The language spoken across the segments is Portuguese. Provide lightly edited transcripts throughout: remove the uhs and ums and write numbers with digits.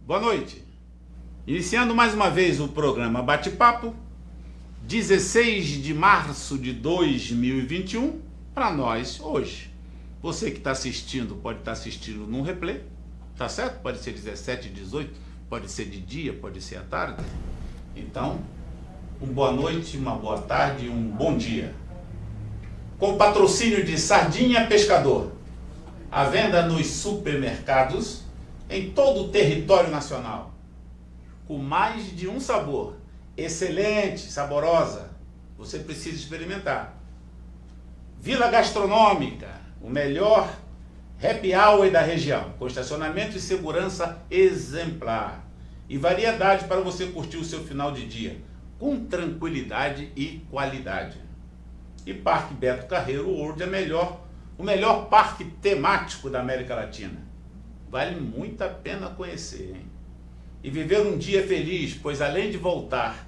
Boa noite. Iniciando mais uma vez o programa Bate-Papo, 16 de março de 2021, para nós hoje. Você que está assistindo pode estar assistindo num replay, tá certo? Pode ser 17, 18, pode ser de dia, pode ser à tarde. Então, uma boa noite, uma boa tarde, um bom dia. Com o patrocínio de Sardinha Pescador, à venda nos supermercados em todo o território nacional, com mais de um sabor, excelente, saborosa, você precisa experimentar. Vila Gastronômica, o melhor happy hour da região, com estacionamento e segurança exemplar, e variedade para você curtir o seu final de dia, com tranquilidade e qualidade. E Parque Beto Carreiro World é o melhor parque temático da América Latina. Vale muito a pena conhecer, hein? E viver um dia feliz, pois além de voltar,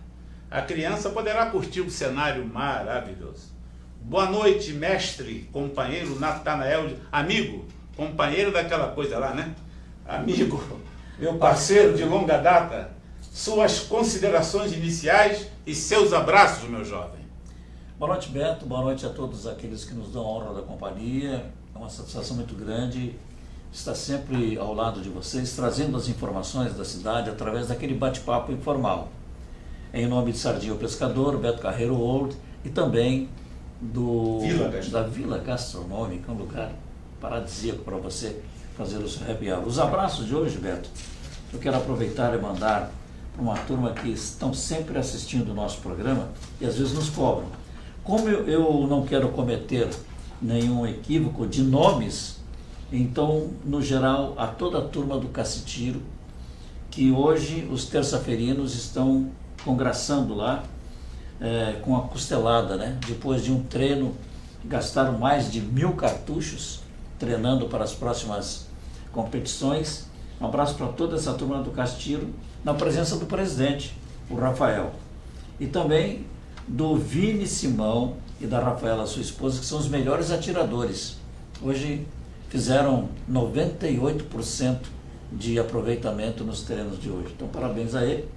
a criança poderá curtir um cenário maravilhoso. Boa noite, mestre, companheiro Natanael, amigo, companheiro daquela coisa lá, né? Amigo, meu parceiro de longa data, suas considerações iniciais e seus abraços, meu jovem. Boa noite, Beto, boa noite a todos aqueles que nos dão a honra da companhia. É uma satisfação muito grande estar sempre ao lado de vocês, trazendo as informações da cidade através daquele bate-papo informal. Em nome de Sardinha o Pescador, Beto Carreiro World e também da Vila Gastronômica, um lugar paradisíaco para você fazer o seu happy hour. Os abraços de hoje, Beto, eu quero aproveitar e mandar para uma turma que estão sempre assistindo o nosso programa e às vezes nos cobram. Como eu não quero cometer nenhum equívoco de nomes, então, no geral, a toda a turma do Cacitiro, que hoje os terça-ferinos estão congraçando lá com a costelada, né? Depois de um treino, gastaram mais de 1000 cartuchos treinando para as próximas competições. Um abraço para toda essa turma do Cacitiro, na presença do presidente, o Rafael. E também do Vini Simão e da Rafaela, sua esposa, que são os melhores atiradores. Hoje fizeram 98% de aproveitamento nos treinos de hoje. Então, parabéns a ele.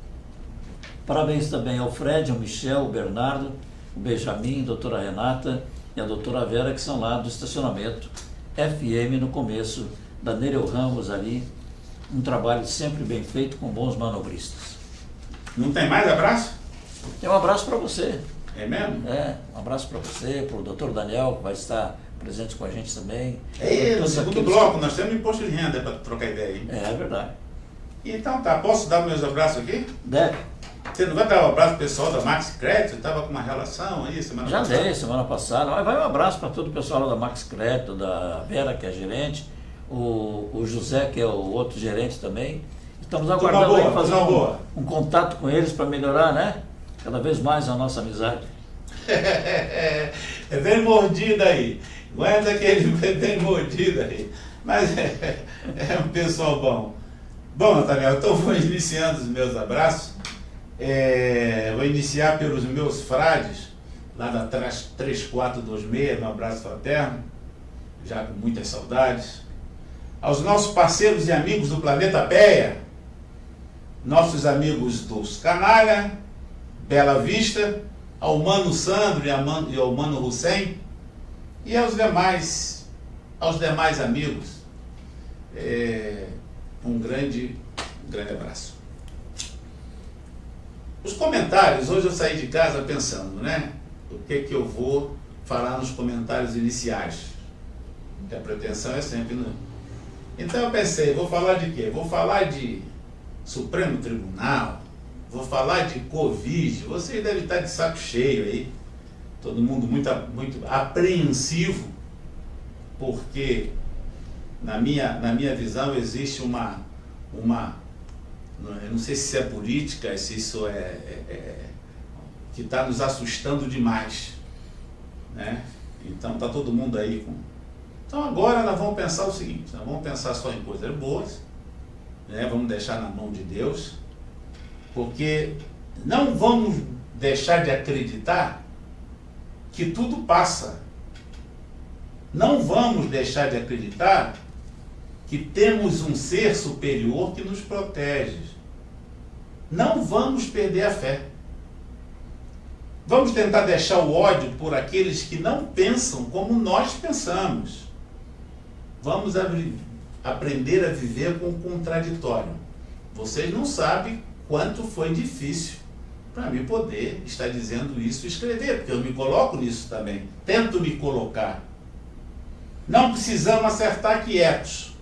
Parabéns também ao Fred, ao Michel, ao Bernardo, o Benjamin, a doutora Renata e a doutora Vera, que são lá do estacionamento FM, no começo da Nereu Ramos ali. Um trabalho sempre bem feito com bons manobristas. Não tem mais abraço? Tem um abraço para você. É mesmo? Um abraço para você, para o doutor Daniel, que vai estar presente com a gente também. No segundo bloco, nós temos imposto de renda para trocar ideia aí. É verdade. Então tá, posso dar meus abraços aqui? Deve. Você não vai dar um abraço pro pessoal da Max Crédito? Estava com uma relação aí semana passada? Já dei, semana passada. Mas vai um abraço para todo o pessoal lá da Max Crédito, da Vera, que é gerente, o José, que é o outro gerente também. Estamos aguardando aí fazer um contato com eles para melhorar, né? Cada vez mais a nossa amizade. É bem mordido aí. Aguenta aquele bem mordido aí. Mas é um pessoal bom. Bom, Nathaniel, então vou iniciando os meus abraços. Vou iniciar pelos meus frades, lá da 3426, um abraço fraterno, já com muitas saudades. Aos nossos parceiros e amigos do Planeta Péia, nossos amigos dos Canalha, Bela Vista, ao Mano Sandro e ao Mano Hussein, e aos demais amigos, um grande abraço. Os comentários, hoje eu saí de casa pensando, né? O que eu vou falar nos comentários iniciais? Porque a pretensão é sempre... Então eu pensei, vou falar de quê? Vou falar de Supremo Tribunal, vou falar de Covid. Você deve estar de saco cheio aí, todo mundo muito apreensivo, porque na minha visão existe uma eu não sei se isso é política, se isso que está nos assustando demais, né? Então está todo mundo aí com... Então agora nós vamos pensar o seguinte, nós vamos pensar só em coisas boas, né? Vamos deixar na mão de Deus, porque não vamos deixar de acreditar que tudo passa. Não vamos deixar de acreditar que temos um ser superior que nos protege. Não vamos perder a fé. Vamos tentar deixar o ódio por aqueles que não pensam como nós pensamos. Vamos aprender a viver com o contraditório. Vocês não sabem quanto foi difícil para mim poder estar dizendo isso e escrever, porque eu me coloco nisso também. Tento me colocar. Não precisamos acertar quietos,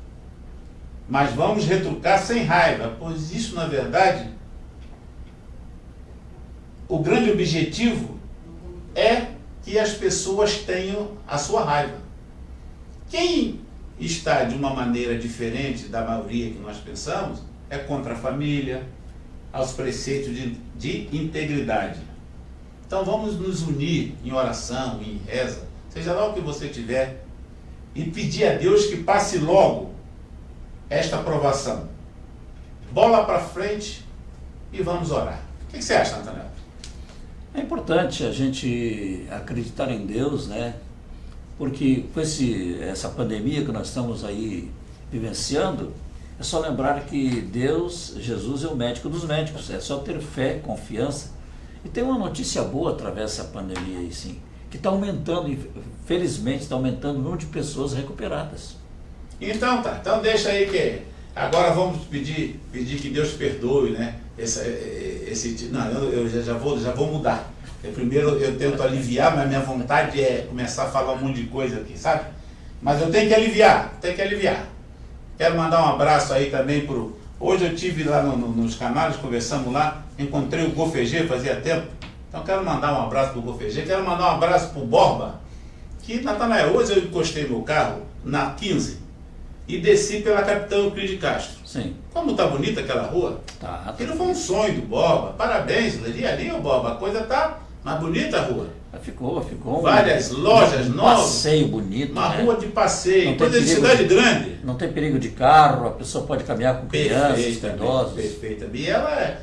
mas vamos retrucar sem raiva, pois isso, na verdade, o grande objetivo é que as pessoas tenham a sua raiva. Quem está de uma maneira diferente da maioria que nós pensamos é contra a família, aos preceitos de integridade. Então vamos nos unir em oração, em reza, seja lá o que você tiver, e pedir a Deus que passe logo esta provação. Bola para frente e vamos orar. O que você acha, Nathanael? É importante a gente acreditar em Deus, né? Porque com essa pandemia que nós estamos aí vivenciando, é só lembrar que Deus, Jesus é o médico dos médicos. É só ter fé, confiança. E tem uma notícia boa através dessa pandemia aí, sim, que está aumentando, felizmente está aumentando o número de pessoas recuperadas. Então tá, então deixa aí que agora vamos pedir que Deus perdoe, né? Não, eu já vou mudar. Primeiro eu tento aliviar, mas minha vontade é começar a falar um monte de coisa aqui, sabe? Mas eu tenho que aliviar. Quero mandar um abraço aí também pro... Hoje eu estive lá nos canais, conversamos lá, encontrei o Gofegê, fazia tempo. Então quero mandar um abraço pro Gofegê, quero mandar um abraço pro Borba, que, Nathanael, hoje eu encostei meu carro na 15 e desci pela Capitão Euclides de Castro. Sim. Como tá bonita aquela rua? Tá. Aquilo foi um sonho do Borba. Parabéns, ali, ô Borba, a coisa tá mais bonita a rua. Ficou. Várias lojas novas. Passeio bonito, uma né? rua de passeio, Não tem coisa de perigo cidade grande. Não tem perigo de carro, a pessoa pode caminhar com crianças, com idosos. Perfeita. E ela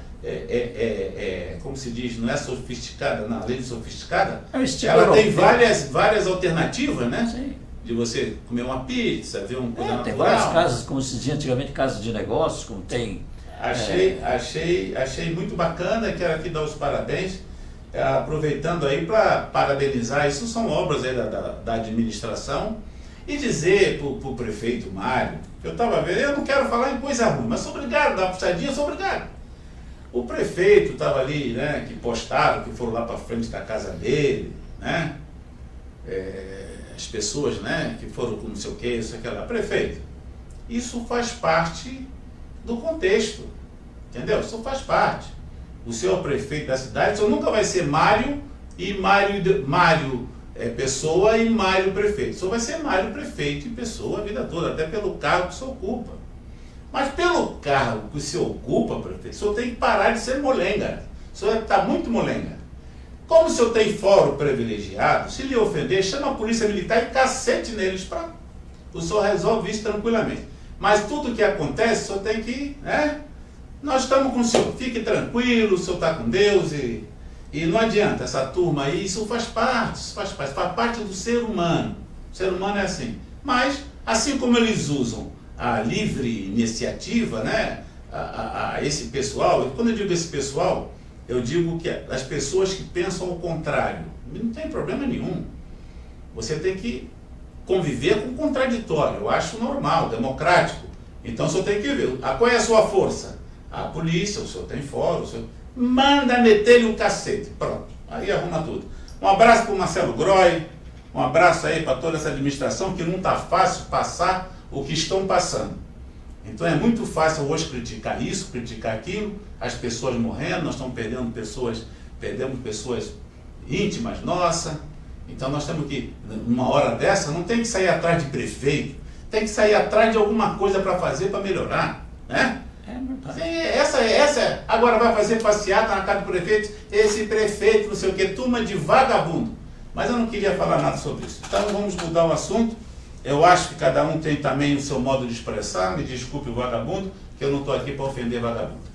como se diz, não é sofisticada, não, além de sofisticada, É um estilo ela tem europeu. várias alternativas, né? Sim. De você comer uma pizza, ver um coisa Tem natural. várias casas, como se dizia antigamente, casas de negócios, como tem. Achei muito bacana, quero aqui dar os parabéns, aproveitando aí para parabenizar, isso são obras aí da administração, e dizer para o prefeito Mário, que eu estava vendo, eu não quero falar em coisa ruim, mas sou obrigado, dá uma puxadinha, sou obrigado. O prefeito estava ali, né, que postaram, que foram lá para frente da casa dele, né, as pessoas, né, que foram com não sei o que, isso, aquilo lá. Prefeito, isso faz parte do contexto, entendeu? Isso faz parte. O senhor é o prefeito da cidade, o senhor nunca vai ser Mário e Mário Pessoa e Mário prefeito. O senhor vai ser Mário prefeito e Pessoa a vida toda, até pelo cargo que o senhor ocupa. Mas pelo cargo que o senhor ocupa, prefeito, o senhor tem que parar de ser molenga. O senhor está muito molenga. Como o senhor tem fórum privilegiado, se lhe ofender, chama a polícia militar e cacete neles, pronto. O senhor resolve isso tranquilamente. Mas tudo que acontece, o senhor tem que, né? Nós estamos com o senhor, fique tranquilo, o senhor está com Deus e não adianta, essa turma aí, isso faz parte do ser humano. O ser humano é assim. Mas, assim como eles usam a livre iniciativa, né? Esse pessoal, quando eu digo esse pessoal, eu digo que as pessoas que pensam o contrário, não tem problema nenhum. Você tem que conviver com o contraditório, eu acho normal, democrático. Então o senhor tem que ver, qual é a sua força? A polícia, o senhor tem fórum, o senhor manda meter-lhe um cacete, pronto, aí arruma tudo. Um abraço para o Marcelo Groy, um abraço aí para toda essa administração, que não está fácil passar o que estão passando. Então é muito fácil hoje criticar isso, criticar aquilo, as pessoas morrendo, nós estamos perdemos pessoas íntimas nossas. Então nós temos que, numa hora dessa, não tem que sair atrás de prefeito, tem que sair atrás de alguma coisa para fazer, para melhorar, né? Essa agora vai fazer passeata na casa do prefeito, esse prefeito, não sei o que, turma de vagabundo. Mas eu não queria falar nada sobre isso. Então vamos mudar o assunto. Eu acho que cada um tem também o seu modo de expressar, me desculpe o vagabundo, que eu não estou aqui para ofender vagabundo.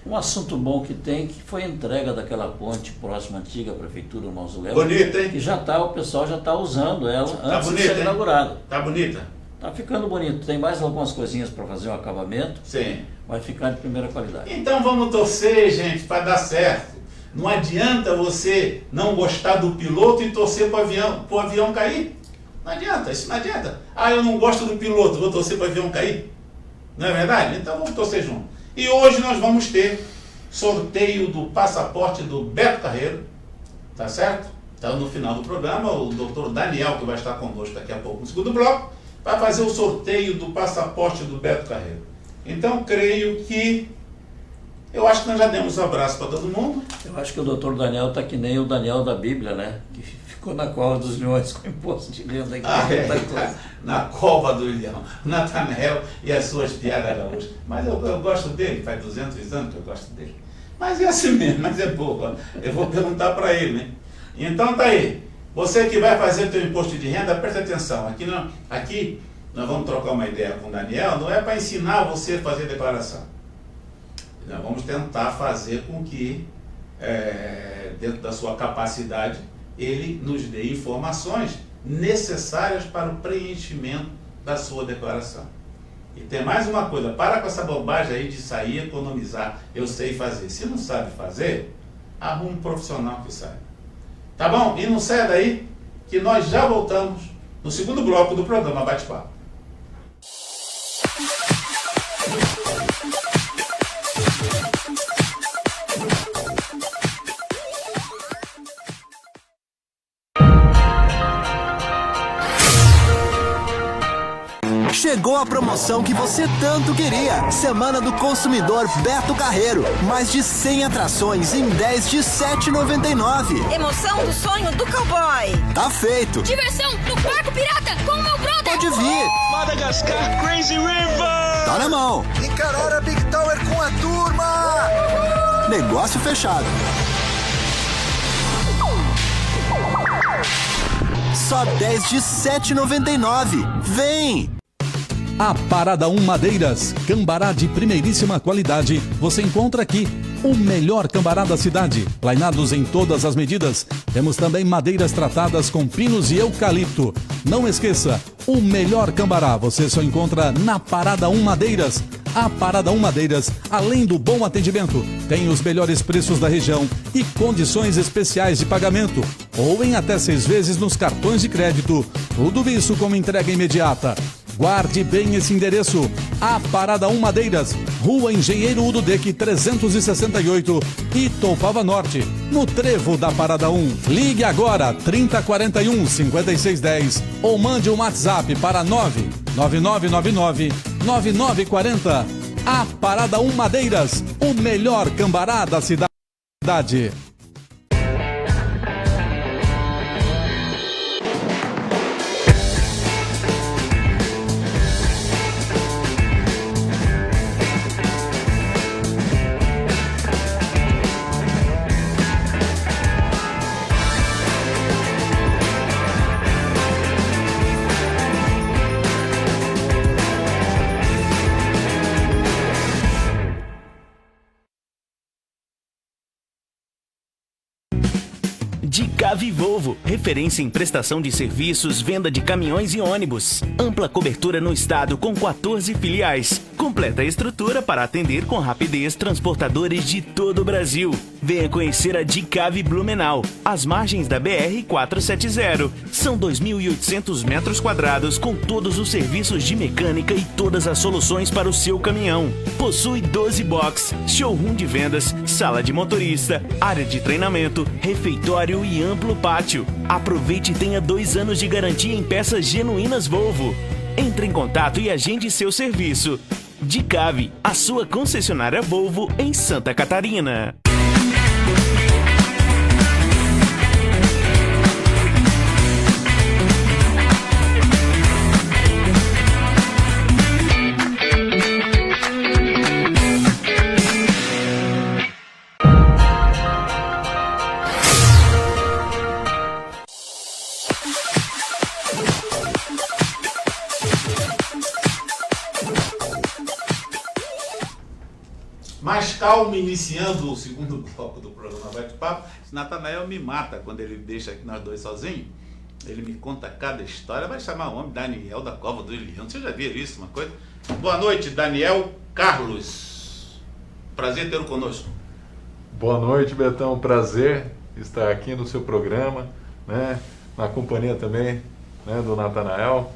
Um assunto bom que tem, que foi a entrega daquela ponte próxima à antiga prefeitura, o mausoléu. Bonita, hein? Que já tá, o pessoal já está usando ela Tá antes bonita, de ser hein? inaugurada. Tá bonita? Tá ficando bonito. Tem mais algumas coisinhas para fazer o acabamento. Sim. Vai ficar de primeira qualidade. Então vamos torcer, gente, para dar certo. Não adianta você não gostar do piloto e torcer para o avião cair. Não adianta, isso não adianta. Ah, eu não gosto do piloto, vou torcer para o avião cair. Não é verdade? Então vamos torcer junto. E hoje nós vamos ter sorteio do passaporte do Beto Carreiro, tá certo? Então no final do programa, o doutor Daniel, que vai estar conosco daqui a pouco no segundo bloco, vai fazer o sorteio do passaporte do Beto Carreiro. Então creio que, eu acho que nós já demos um abraço para todo mundo. Eu acho que o doutor Daniel está que nem o Daniel da Bíblia, né? Que ficou na cova dos leões com imposto de renda. Na cova do leão, Natanael e as suas piadas gaúchas. Mas eu gosto dele, faz 200 anos que eu gosto dele. Mas é assim mesmo, mas é boa. Eu vou perguntar para ele, né? Então tá aí. Você que vai fazer o teu imposto de renda, preste atenção. Aqui nós vamos trocar uma ideia com o Daniel, não é para ensinar você a fazer declaração. Nós vamos tentar fazer com que, dentro da sua capacidade, ele nos dê informações necessárias para o preenchimento da sua declaração. E tem mais uma coisa, para com essa bobagem aí de sair e economizar. Eu sei fazer. Se não sabe fazer, arruma um profissional que saiba. Tá bom? E não saia daí, que nós já voltamos no segundo bloco do programa Bate-Papo. Chegou a promoção que você tanto queria. Semana do Consumidor Beto Carreiro. Mais de 100 atrações em 10 de R$ 7,99. Emoção do sonho do cowboy. Tá feito. Diversão no barco pirata com o meu brother. Pode vir. Madagascar Crazy River. Tá na mão. Encarar a Big Tower com a turma. Negócio fechado. Só 10 de R$ 7,99. Vem! A Parada 1 Madeiras, cambará de primeiríssima qualidade, você encontra aqui. O melhor cambará da cidade, plainados em todas as medidas. Temos também madeiras tratadas com pinos e eucalipto. Não esqueça, o melhor cambará você só encontra na Parada 1 Madeiras. A Parada 1 Madeiras, além do bom atendimento, tem os melhores preços da região e condições especiais de pagamento, ou em até 6 vezes nos cartões de crédito. Tudo isso com entrega imediata. Guarde bem esse endereço. A Parada 1 Madeiras, Rua Engenheiro Ududec 368, Itopava Norte, no Trevo da Parada 1. Ligue agora 3041 5610 ou mande um WhatsApp para 99999 9940. A Parada 1 Madeiras, o melhor cambará da cidade. Dicave Volvo, referência em prestação de serviços, venda de caminhões e ônibus. Ampla cobertura no estado com 14 filiais. Completa estrutura para atender com rapidez transportadores de todo o Brasil. Venha conhecer a Dicave Blumenau, às margens da BR-470. São 2.800 metros quadrados com todos os serviços de mecânica e todas as soluções para o seu caminhão. Possui 12 box, showroom de vendas, sala de motorista, área de treinamento, refeitório e amplo pátio. Aproveite e tenha 2 anos de garantia em peças genuínas Volvo. Entre em contato e agende seu serviço. Dicave, a sua concessionária Volvo em Santa Catarina. Mas calmo, iniciando o segundo bloco do programa Bate-Papo. Natanael me mata quando ele deixa aqui nós dois sozinhos. Ele me conta cada história. Vai chamar o homem Daniel da Cova do Leão. Você já viu isso, uma coisa? Boa noite, Daniel Carlos. Prazer tê-lo conosco. Boa noite, Betão. Prazer estar aqui no seu programa, né? Na companhia também, né, do Natanael.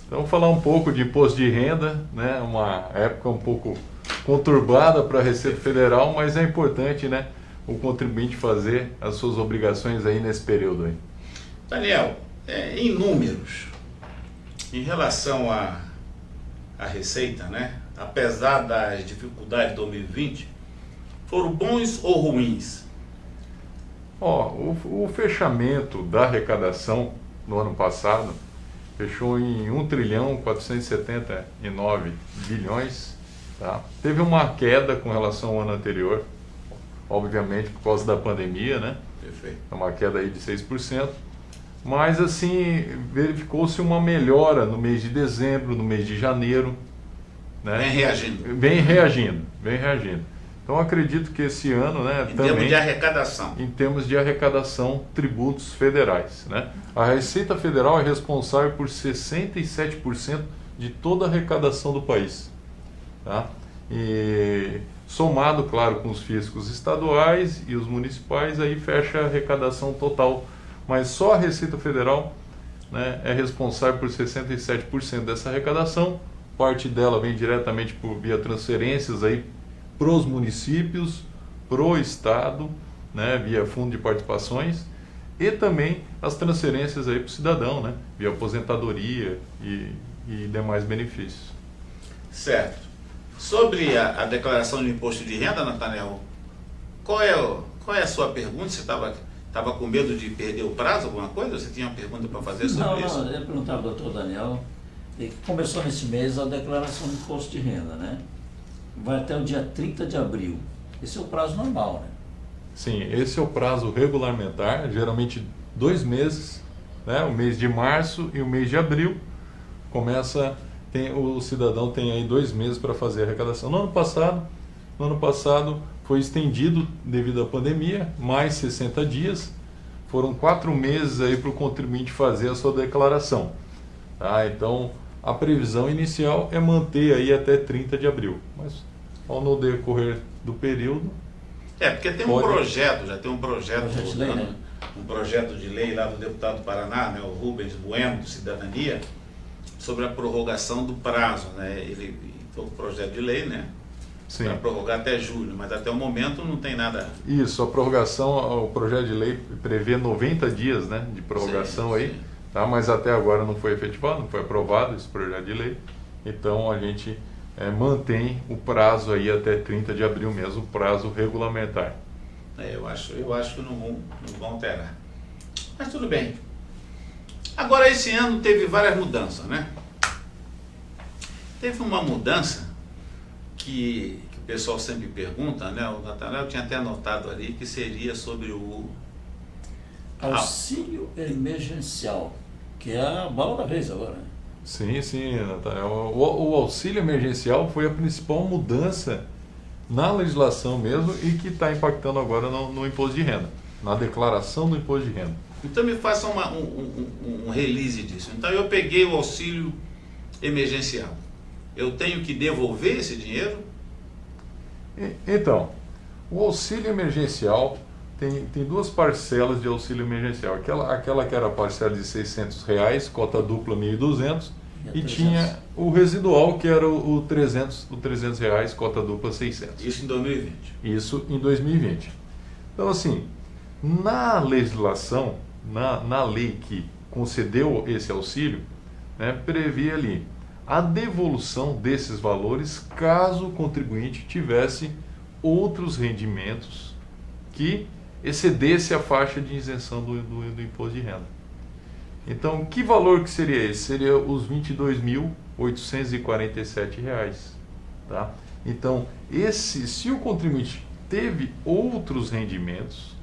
Então, vou falar um pouco de imposto de renda, né? Uma época um pouco conturbada para a Receita Federal, mas é importante, né, o contribuinte fazer as suas obrigações aí nesse período aí. Daniel, em números, em relação à Receita, né? Apesar das dificuldades de 2020, foram bons ou ruins? O fechamento da arrecadação no ano passado fechou em 1.479 bilhões, tá? Teve uma queda com relação ao ano anterior, obviamente por causa da pandemia, né? Perfeito. Uma queda aí de 6%, mas assim, verificou-se uma melhora no mês de dezembro, no mês de janeiro, né? Vem reagindo. Então, acredito que esse ano, né, em também... termos de arrecadação. Em termos de arrecadação, tributos federais, né? A Receita Federal é responsável por 67% de toda a arrecadação do país, tá? E somado, claro, com os fiscos estaduais e os municipais, aí fecha a arrecadação total. Mas só a Receita Federal, né, é responsável por 67% dessa arrecadação. Parte dela vem diretamente via transferências aí para os municípios, para o Estado, né, via fundo de participações, e também as transferências aí para o cidadão, né, via aposentadoria e demais benefícios. Certo. Sobre a declaração de imposto de renda, Natanael, qual é a sua pergunta? Você estava com medo de perder o prazo, alguma coisa? Você tinha uma pergunta para fazer sobre isso? Não, eu ia perguntar ao doutor Daniel, que começou nesse mês a declaração de imposto de renda, né? Vai até o dia 30 de abril. Esse é o prazo normal, né? Sim, esse é o prazo regulamentar, geralmente 2 meses, né? O mês de março e o mês de abril. O cidadão tem aí 2 meses para fazer a arrecadação. No ano passado foi estendido devido à pandemia, mais 60 dias. Foram 4 meses aí para o contribuinte fazer a sua declaração. Tá? Então, a previsão inicial é manter aí até 30 de abril, mas no decorrer do período... Porque tem um projeto, já tem um projeto de lei, né? Um projeto de lei lá do deputado do Paraná, né, o Rubens Bueno, do Cidadania, sobre a prorrogação do prazo, né? Ele foi um projeto de lei, né? Para prorrogar até julho, mas até o momento não tem nada... Isso, a prorrogação, o projeto de lei prevê 90 dias, né, de prorrogação aí. Sim. Tá, mas até agora não foi efetivado, não foi aprovado esse projeto de lei. Então a gente mantém o prazo aí até 30 de abril mesmo, o prazo regulamentar. Eu acho que não vão alterar. Mas tudo bem. Agora, esse ano teve várias mudanças, né? Teve uma mudança que o pessoal sempre pergunta, né? O Natanael tinha até anotado ali, que seria sobre o... Auxílio emergencial, que é a bola da vez agora, né? Sim, Natanael. O auxílio emergencial foi a principal mudança na legislação mesmo e que está impactando agora no imposto de renda, na declaração do imposto de renda. Então me faça um release disso. Então eu peguei o auxílio emergencial. Eu tenho que devolver esse dinheiro? Então, o auxílio emergencial tem 2 parcelas de auxílio emergencial. Aquela que era a parcela de R$600, cota dupla R$1.200, e tinha o residual, que era o R$300, cota dupla R$600. Isso em 2020? Isso em 2020. Então, assim, na legislação, na lei que concedeu esse auxílio, né, previa ali a devolução desses valores caso o contribuinte tivesse outros rendimentos que excedesse a faixa de isenção do imposto de renda. Então, que valor que seria esse? Seria os R$ 22.847. Tá? Então, se o contribuinte teve outros rendimentos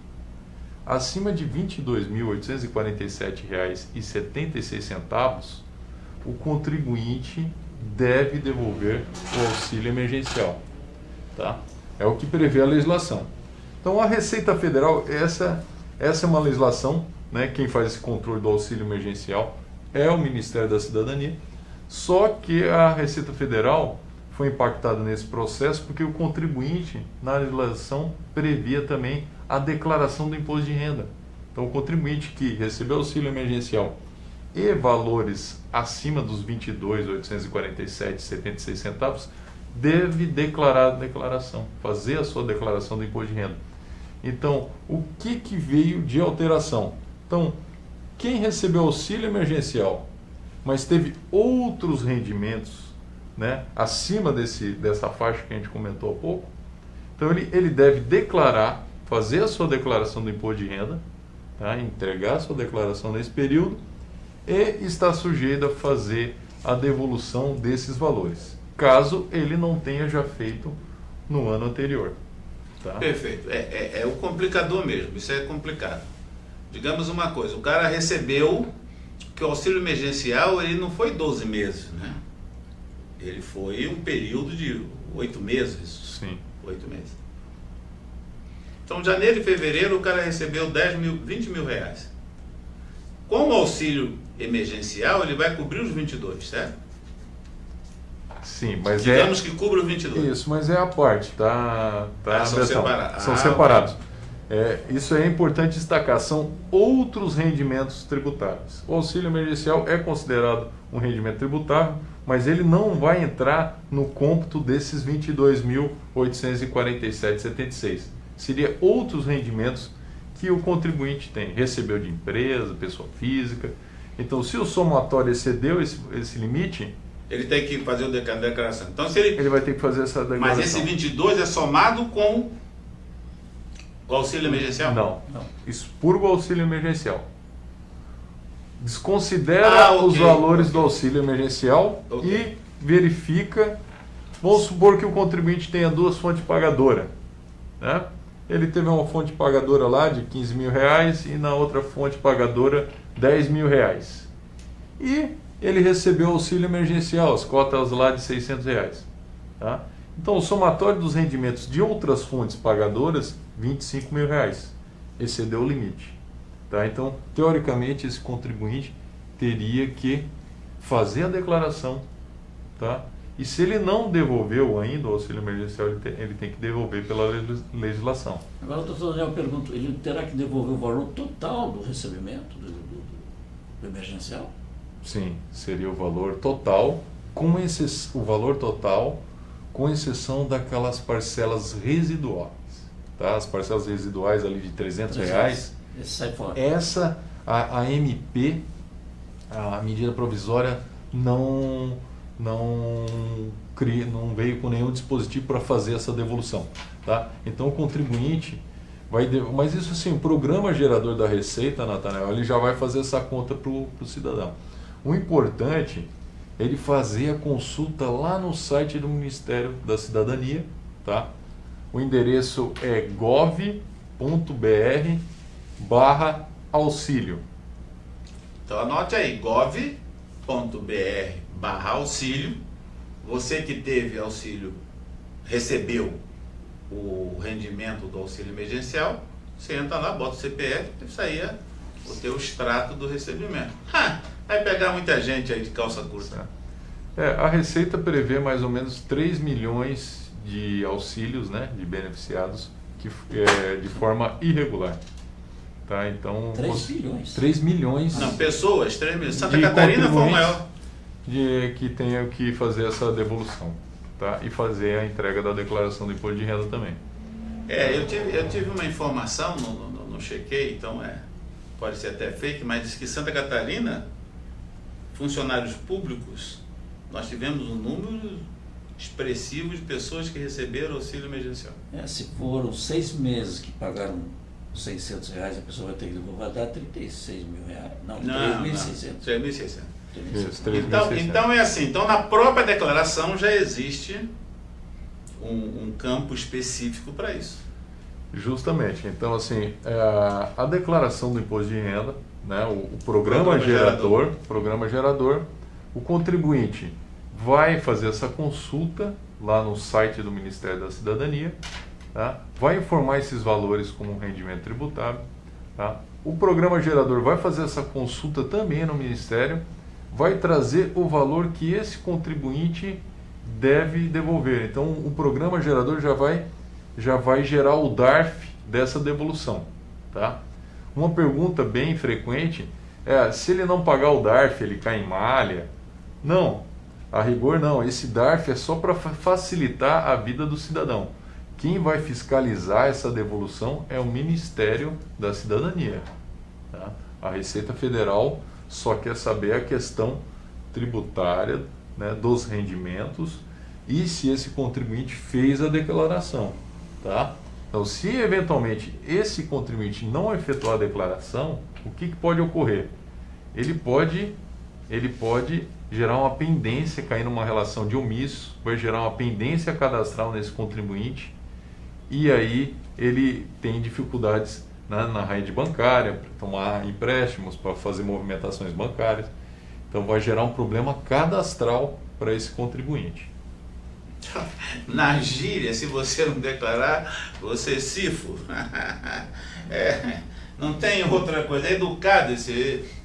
acima de R$ 22.847,76, o contribuinte deve devolver o auxílio emergencial. Tá? É o que prevê a legislação. Então, a Receita Federal, essa é uma legislação, né? Quem faz esse controle do auxílio emergencial é o Ministério da Cidadania. Só que a Receita Federal foi impactada nesse processo porque o contribuinte, na legislação, previa também a declaração do imposto de renda. Então, o contribuinte que recebeu auxílio emergencial e valores acima dos R$ 22.847,76 centavos deve declarar a declaração, fazer a sua declaração do imposto de renda. Então, o que veio de alteração? Então, quem recebeu auxílio emergencial, mas teve outros rendimentos, né, acima dessa faixa que a gente comentou há pouco, então ele deve declarar, fazer a sua declaração do imposto de renda, tá, entregar a sua declaração nesse período e está sujeito a fazer a devolução desses valores, caso ele não tenha já feito no ano anterior. Tá? Perfeito. É o complicador mesmo, isso é complicado. Digamos uma coisa, o cara recebeu que o auxílio emergencial ele não foi 12 meses, né? Ele foi um período de 8 meses. Sim. 8 meses. Então, janeiro e fevereiro, o cara recebeu 20 mil reais. Com o auxílio emergencial, ele vai cobrir os 22, certo? Sim, mas digamos que cubra os 22. Isso, mas é a parte, tá são separados. São separados. Isso é importante destacar, são outros rendimentos tributáveis. O auxílio emergencial é considerado um rendimento tributável, mas ele não vai entrar no cômputo desses R$ 22.847,76. Seria outros rendimentos que o contribuinte tem, recebeu de empresa, pessoa física. Então, se o somatório excedeu esse limite, ele tem que fazer a declaração. Então, se ele vai ter que fazer essa declaração. Mas esse 22 é somado com o auxílio emergencial? Não. Expurga o auxílio emergencial. Desconsidera os valores do auxílio emergencial e verifica. Vamos supor que o contribuinte tenha duas fontes pagadoras, né? Ele teve uma fonte pagadora lá de R$15 mil e na outra fonte pagadora R$10 mil. E ele recebeu auxílio emergencial, as cotas lá de R$600. Tá? Então, o somatório dos rendimentos de outras fontes pagadoras, R$25 mil. Excedeu o limite. Tá? Então, teoricamente, esse contribuinte teria que fazer a declaração. Tá? E se ele não devolveu ainda o auxílio emergencial, ele tem que devolver pela legislação. Agora, doutor Daniel, eu pergunto, ele terá que devolver o valor total do recebimento do emergencial? Sim, seria o valor total, com exceção daquelas parcelas residuais. Tá? As parcelas residuais ali de R$300, sai fora. Essa, a MP, a medida provisória, não veio com nenhum dispositivo para fazer essa devolução. Tá? Então o contribuinte vai mas isso assim, o programa gerador da Receita, Natanael, ele já vai fazer essa conta para o cidadão. O importante é ele fazer a consulta lá no site do Ministério da Cidadania, tá? O endereço é gov.br/auxílio. Então anote aí, gov.br/auxílio. Você que teve auxílio, recebeu o rendimento do auxílio emergencial, você entra lá, bota o CPF e saía o teu extrato do recebimento. Vai pegar muita gente aí de calça curta. A Receita prevê mais ou menos 3 milhões de auxílios, né, de beneficiados de forma irregular. Tá? Então, 3 bilhões? 3 milhões. Não, pessoas, 3 milhões. Santa Catarina foi o maior. Que tenham que fazer essa devolução, tá? E fazer a entrega da declaração do imposto de renda também. Eu tive uma informação, não chequei, então pode ser até fake, mas diz que Santa Catarina, funcionários públicos, nós tivemos um número expressivo de pessoas que receberam auxílio emergencial. Se foram 6 meses que pagaram R$600, a pessoa vai ter que devolver, vai dar R$36 mil. Não, 3.600. 3.600. Então é assim, então na própria declaração já existe um campo específico para isso. Justamente, então assim, a declaração do imposto de renda, né, o programa gerador, o contribuinte vai fazer essa consulta lá no site do Ministério da Cidadania tá? Vai informar esses valores como um rendimento tributável. Tá? O programa gerador vai fazer essa consulta também no Ministério, vai trazer o valor que esse contribuinte deve devolver. Então, o programa gerador já vai gerar o DARF dessa devolução. Tá? Uma pergunta bem frequente é, se ele não pagar o DARF, ele cai em malha? Não, a rigor não. Esse DARF é só para facilitar a vida do cidadão. Quem vai fiscalizar essa devolução é o Ministério da Cidadania. Tá? A Receita Federal só quer saber a questão tributária, né, dos rendimentos e se esse contribuinte fez a declaração. Tá? Então, se eventualmente esse contribuinte não efetuar a declaração, o que pode ocorrer? Ele pode gerar uma pendência, cair numa relação de omisso, vai gerar uma pendência cadastral nesse contribuinte e aí ele tem dificuldades na rede bancária, para tomar empréstimos, para fazer movimentações bancárias. Então vai gerar um problema cadastral para esse contribuinte. Na gíria, se você não declarar, você cifo. Não tem outra coisa, é educado.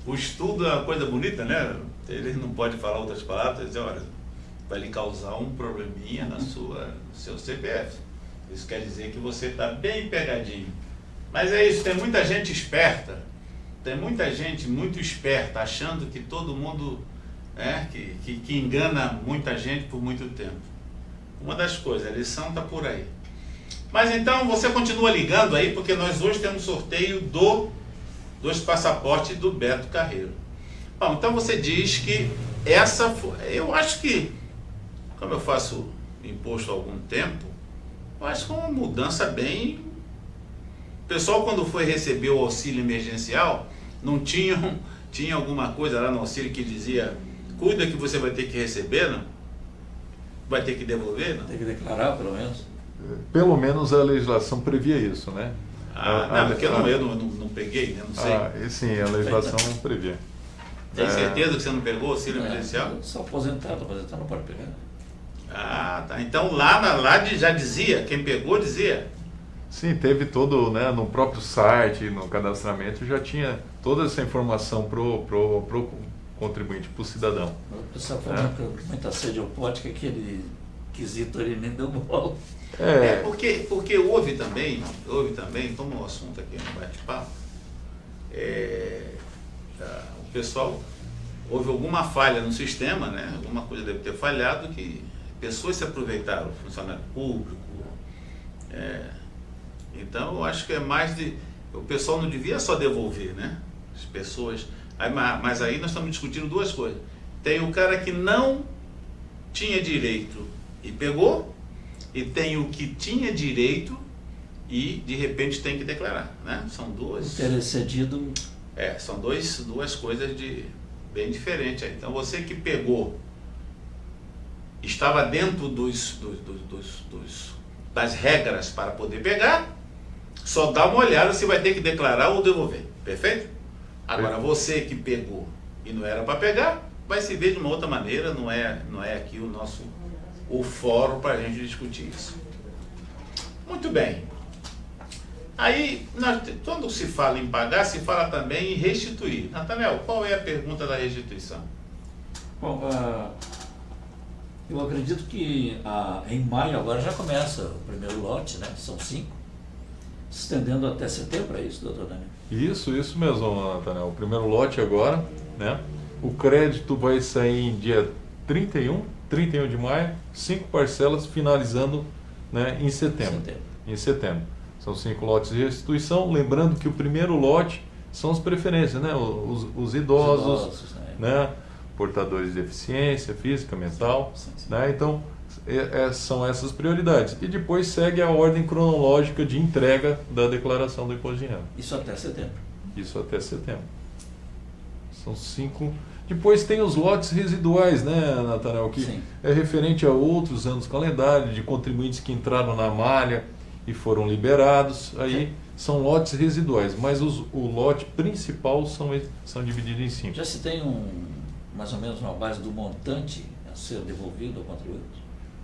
O estudo é uma coisa bonita, né? Ele não pode falar outras palavras, dizer, olha, vai lhe causar um probleminha no seu CPF. Isso quer dizer que você está bem pegadinho. Mas é isso, tem muita gente esperta, tem muita gente muito esperta, achando que todo mundo, que engana muita gente por muito tempo. Uma das coisas, a lição está por aí. Mas então você continua ligando aí, porque nós hoje temos sorteio dos passaportes do Beto Carreiro. Bom, então você diz que eu acho que, como eu faço imposto há algum tempo, eu acho que é uma mudança bem... O pessoal, quando foi receber o auxílio emergencial, não tinha alguma coisa lá no auxílio que dizia, cuida que você vai ter que receber, não? Vai ter que devolver, não? Tem que declarar, pelo menos. Pelo menos a legislação previa isso, né? Porque eu não peguei, né? Não sei. Sim, a legislação não previa. Tem certeza que você não pegou o auxílio emergencial? Só aposentado não pode pegar. Tá. Então lá já dizia, quem pegou dizia. Sim, teve todo, né, no próprio site, no cadastramento, já tinha toda essa informação pro contribuinte, pro cidadão. O pessoal falando que muita sede ao pote, que aquele quesito ali nem deu bola. Porque houve também, como o assunto aqui no bate-papo, o pessoal, houve alguma falha no sistema, né? Alguma coisa deve ter falhado, que pessoas se aproveitaram, funcionário público. Então eu acho que é mais de... O pessoal não devia só devolver, né? As pessoas... Mas aí nós estamos discutindo duas coisas. Tem o cara que não tinha direito e pegou, e tem o que tinha direito e de repente tem que declarar, né? São duas... Ter excedido... são duas coisas bem diferentes aí. Então você que pegou, estava dentro das regras para poder pegar, só dá uma olhada se vai ter que declarar ou devolver, perfeito? Agora você que pegou e não era para pegar, vai se ver de uma outra maneira, não é aqui o fórum para a gente discutir isso. Muito bem. Aí, quando se fala em pagar, se fala também em restituir. Nathanael, qual é a pergunta da restituição? Bom, eu acredito que em maio agora já começa o primeiro lote, né? São 5, se estendendo até setembro, é isso, doutor Daniel? Isso mesmo, Nathanael. O primeiro lote agora, né? O crédito vai sair em dia 31 de maio, 5 parcelas, finalizando, né, em setembro. Em setembro. São 5 lotes de restituição. Lembrando que o primeiro lote são as preferências, né? Os idosos, né? Portadores de deficiência física, mental. Sim. Né? Então, são essas prioridades. E depois segue a ordem cronológica de entrega da declaração do imposto de renda. Isso até setembro. Isso até setembro. São 5. Depois tem os lotes residuais, né, Nathanael? Que sim, é referente a outros anos calendário, de contribuintes que entraram na malha e foram liberados. Aí são lotes residuais, mas o lote principal são divididos em 5. Já se tem mais ou menos uma base do montante a ser devolvido ao contribuinte?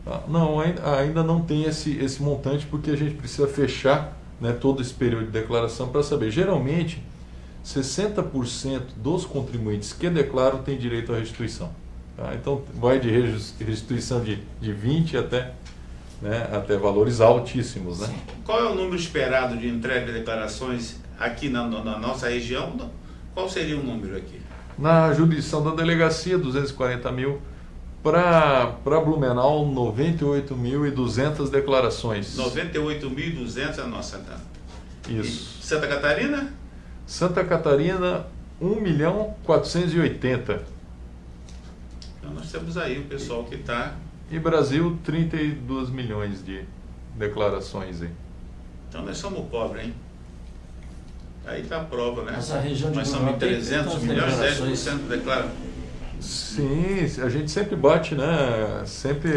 Tá? Não, ainda não tem esse montante, porque a gente precisa fechar, né, todo esse período de declaração para saber. Geralmente, 60% dos contribuintes que declaram têm direito à restituição. Tá? Então, vai de restituição de 20% até valores altíssimos. Né? Qual é o número esperado de entrega de declarações aqui na nossa região? Qual seria o número aqui? Na jurisdição da delegacia, 240 mil. Para Blumenau, 98.200 declarações. 98.200 é a nossa. Tá? Isso. E Santa Catarina? Santa Catarina, 1.480.000. Então nós temos aí o pessoal que está... E Brasil, 32 milhões de declarações. Aí. Então nós somos pobres, hein? Aí está a prova, né? Mas a região de nós somos 300 milhões, 10% declaram. Sim, a gente sempre bate, né? Sempre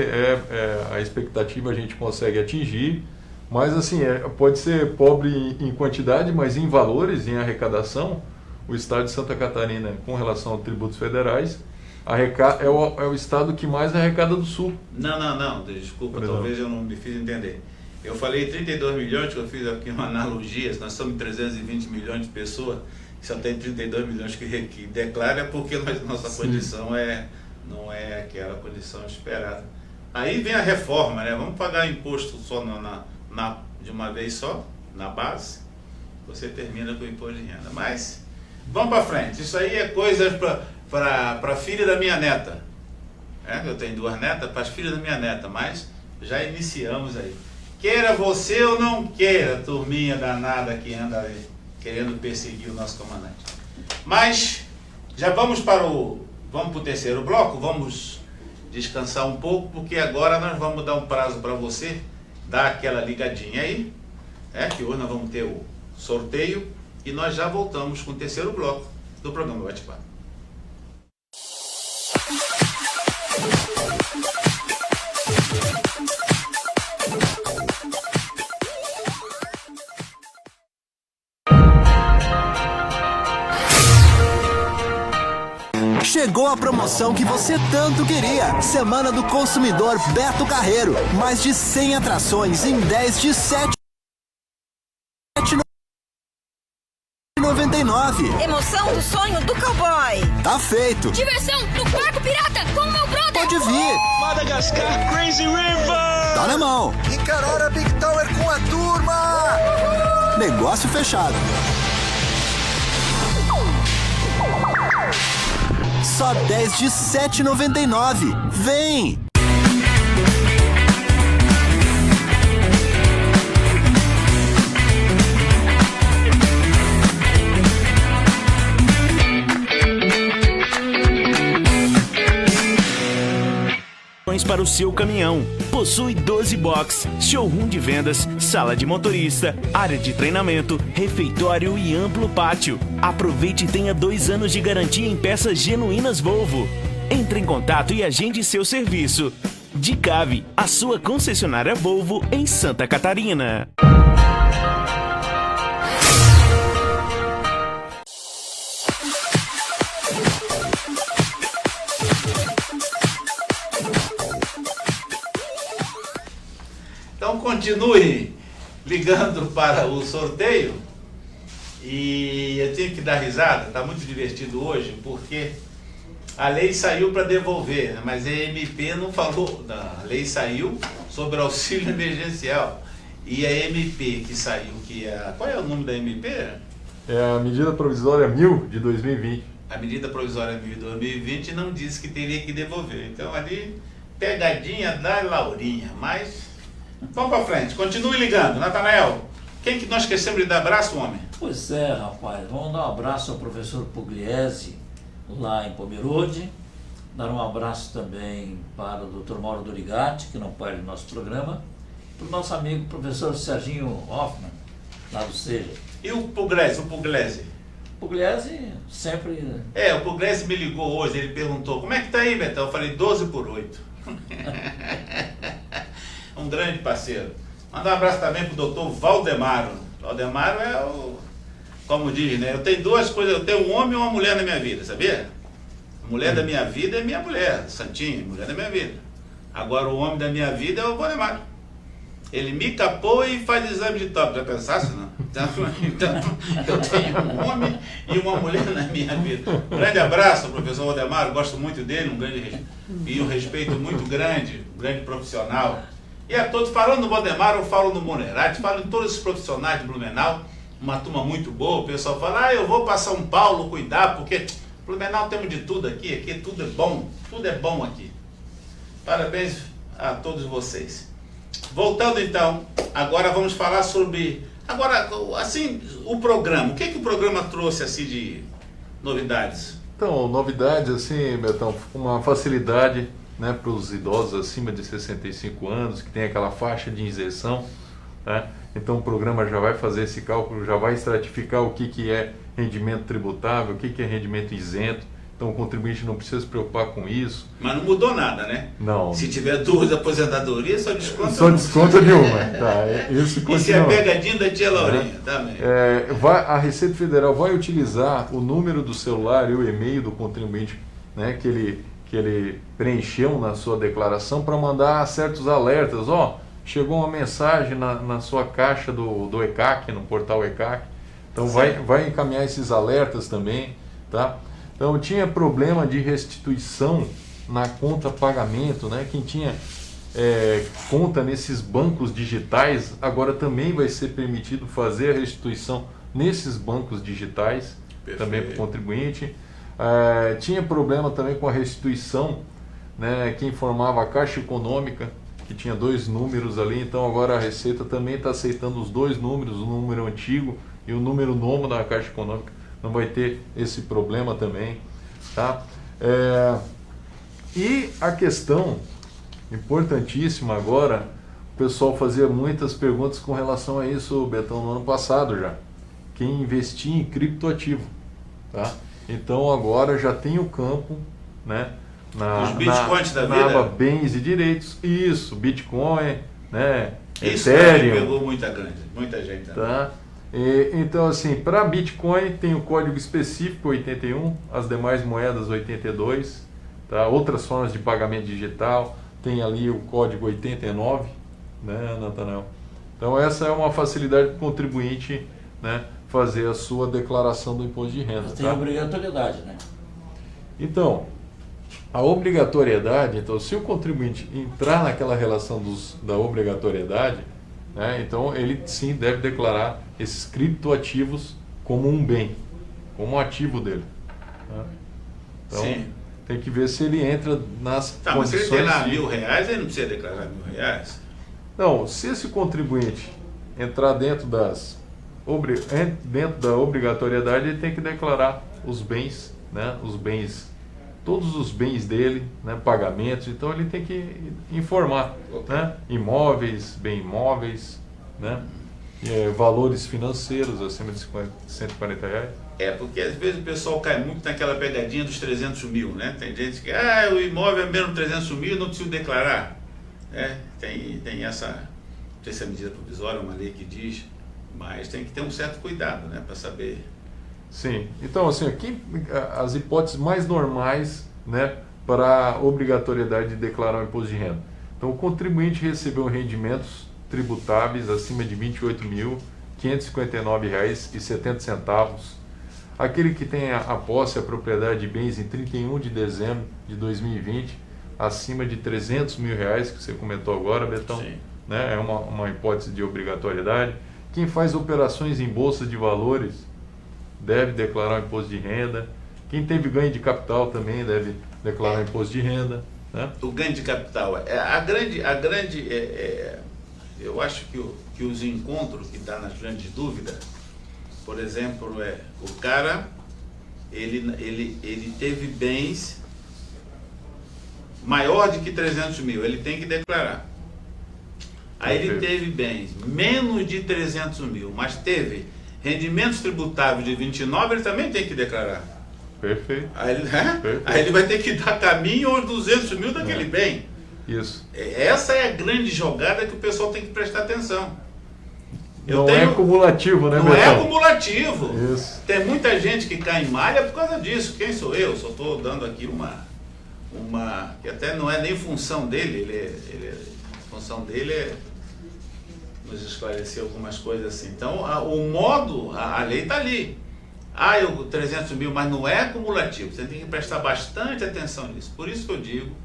a expectativa a gente consegue atingir, mas assim, pode ser pobre em quantidade, mas em valores, em arrecadação, o estado de Santa Catarina, com relação aos tributos federais, é o estado que mais arrecada do Sul. Não, desculpa, talvez eu não me fiz entender. Eu falei 32 milhões, que eu fiz aqui uma analogia, nós somos 320 milhões de pessoas, só tem 32 milhões que declara, é porque nossa condição não é aquela condição esperada. Aí vem a reforma, né? Vamos pagar imposto só de uma vez só, na base, você termina com o imposto de renda. Mas, vamos para frente, isso aí é coisa para a filha da minha neta. Eu tenho 2 netas, para as filhas da minha neta, mas já iniciamos aí. Queira você ou não queira, turminha danada que anda aí, querendo perseguir o nosso comandante. Mas já vamos para o terceiro bloco, vamos descansar um pouco, porque agora nós vamos dar um prazo para você dar aquela ligadinha aí, que hoje nós vamos ter o sorteio e nós já voltamos com o terceiro bloco do programa Bate-Papo. Chegou a promoção que você tanto queria. Semana do Consumidor Beto Carreiro. Mais de 100 atrações em 10 de 7,99. Emoção do sonho do cowboy. Tá feito. Diversão no barco pirata com o meu brother. Pode vir. Madagascar Crazy River. Tá na mão. Encarar a Big Tower com a turma. Negócio fechado. Só 10 de 7,99. Vem! Para o seu caminhão. Possui 12 box, showroom de vendas, sala de motorista, área de treinamento, refeitório e amplo pátio. Aproveite e tenha 2 anos de garantia em peças genuínas Volvo. Entre em contato e agende seu serviço. Dicave, a sua concessionária Volvo em Santa Catarina. Então continue ligando para o sorteio e eu tenho que dar risada, está muito divertido hoje, porque a lei saiu para devolver, né? Mas a MP não falou, a lei saiu sobre auxílio emergencial e a MP que saiu, qual é o nome da MP? É a medida provisória 1000 de 2020. A medida provisória 1000 de 2020 não disse que teria que devolver, então ali pegadinha da Laurinha, mas... Vamos para frente, continue ligando. Natanael, quem que nós esquecemos de dar abraço, homem? Pois é, rapaz, vamos dar um abraço ao professor Pugliese, lá em Pomerode, dar um abraço também para o Dr. Mauro Dorigatti, que não perde o nosso programa, para o nosso amigo professor Serginho Hoffman, lá do SEJA. E o Pugliese? Pugliese sempre... O Pugliese me ligou hoje, ele perguntou, como é que tá aí, Betão? Eu falei, 12/8. Um grande parceiro. Mandar um abraço também pro doutor Valdemaro. Valdemaro é o... Como diz, né? Eu tenho 2 coisas, eu tenho um homem e uma mulher na minha vida, sabia? A mulher da minha vida é minha mulher, Santinha, mulher da minha vida. Agora o homem da minha vida é o Valdemar. Ele me capou e faz exame de toque. Já pensasse, não? Então, eu tenho um homem e uma mulher na minha vida. Grande abraço, professor Valdemar. Gosto muito dele, um respeito muito grande, um grande profissional. E a todos, falando no Valdemar, eu falo no Monerati, falo em todos os profissionais de Blumenau. Uma turma muito boa. O pessoal fala, eu vou para São Paulo cuidar, porque Blumenau temos de tudo aqui tudo é bom aqui. Parabéns a todos vocês. Voltando então, agora vamos falar sobre, assim, o programa. O que o programa trouxe assim de novidades? Então, novidades assim, Betão, uma facilidade, né, para os idosos acima de 65 anos, que tem aquela faixa de isenção, né? Então o programa já vai fazer esse cálculo, já vai estratificar o que é rendimento tributável, o que é rendimento isento. Então o contribuinte não precisa se preocupar com isso. Mas não mudou nada, né? Não. Se tiver dúvida de aposentadoria, só desconta. Só desconta de uma. Tá, isso continua. E se é pegadinha da tia Laurinha, também. A Receita Federal vai utilizar o número do celular e o e-mail do contribuinte, né, que ele preencheu na sua declaração para mandar certos alertas. Chegou uma mensagem na sua caixa do ECAC, no portal ECAC. Então vai encaminhar esses alertas também, tá? Então tinha problema de restituição na conta pagamento, né? Quem tinha conta nesses bancos digitais, agora também vai ser permitido fazer a restituição nesses bancos digitais. Perfeito. Também para o contribuinte. Tinha problema também com a restituição, né? Que informava a Caixa Econômica, que tinha 2 números ali, então agora a Receita também está aceitando os 2 números, o número antigo e o número novo da Caixa Econômica. Não vai ter esse problema também, tá? E a questão importantíssima agora, o pessoal fazia muitas perguntas com relação a isso, Betão, no ano passado já. Quem investia em criptoativo, tá? Então agora já tem o campo, né? Os bitcoins da vida. Na aba bens e direitos, isso, Bitcoin, né? Isso Ethereum. Pegou muita gente. Tá? Então, assim, para Bitcoin tem o código específico 81, as demais moedas 82, tá? Outras formas de pagamento digital, tem ali o código 89, né, Natanael? Então, essa é uma facilidade para o contribuinte, né, fazer a sua declaração do imposto de renda. Tem obrigatoriedade, né? Então, a obrigatoriedade, então, se o contribuinte entrar naquela relação da obrigatoriedade, né, então ele sim deve declarar esses criptoativos como um bem, como um ativo dele. Né? Então, sim. Tem que ver se ele entra nas condições... Mas se ele tem lá R$1.000, ele não precisa declarar R$1.000? Não, se esse contribuinte entrar dentro da obrigatoriedade, ele tem que declarar os bens, né, todos os bens dele, né, pagamentos, então ele tem que informar, né, imóveis, bem imóveis, né, valores financeiros acima de R$140. Porque às vezes o pessoal cai muito naquela pegadinha dos 300 mil, né? Tem gente que, o imóvel é menos 300 mil, não preciso declarar. Tem essa medida provisória, uma lei que diz, mas tem que ter um certo cuidado, né, para saber. Sim, então assim, aqui as hipóteses mais normais, né, para a obrigatoriedade de declarar o imposto de renda. Então o contribuinte recebeu rendimentos tributáveis acima de R$ 28.559,70. Aquele que tem a posse, a propriedade de bens em 31 de dezembro de 2020, acima de R$300 mil, que você comentou agora, Betão. Sim. Né, é uma hipótese de obrigatoriedade. Quem faz operações em bolsa de valores deve declarar o imposto de renda. Quem teve ganho de capital também deve declarar o imposto de renda. Né? O ganho de capital, eu acho que os encontros que dá nas grandes dúvidas, por exemplo, o cara, ele teve bens maior de que 300 mil, ele tem que declarar. Aí ele teve bens menos de 300 mil, mas teve rendimentos tributáveis de 29, ele também tem que declarar. Perfeito. Aí ele vai ter que dar caminho aos 200 mil daquele bem. Isso. Essa é a grande jogada que o pessoal tem que prestar atenção. É cumulativo, né, Não Betão? é acumulativo. Isso. Tem muita gente que cai em malha por causa disso. Quem sou eu? Só estou dando aqui uma que até não é nem função dele, a função dele é nos esclarecer algumas coisas assim. Então, o modo, a lei está ali. Eu 300 mil, mas não é acumulativo. Você tem que prestar bastante atenção nisso. Por isso que eu digo,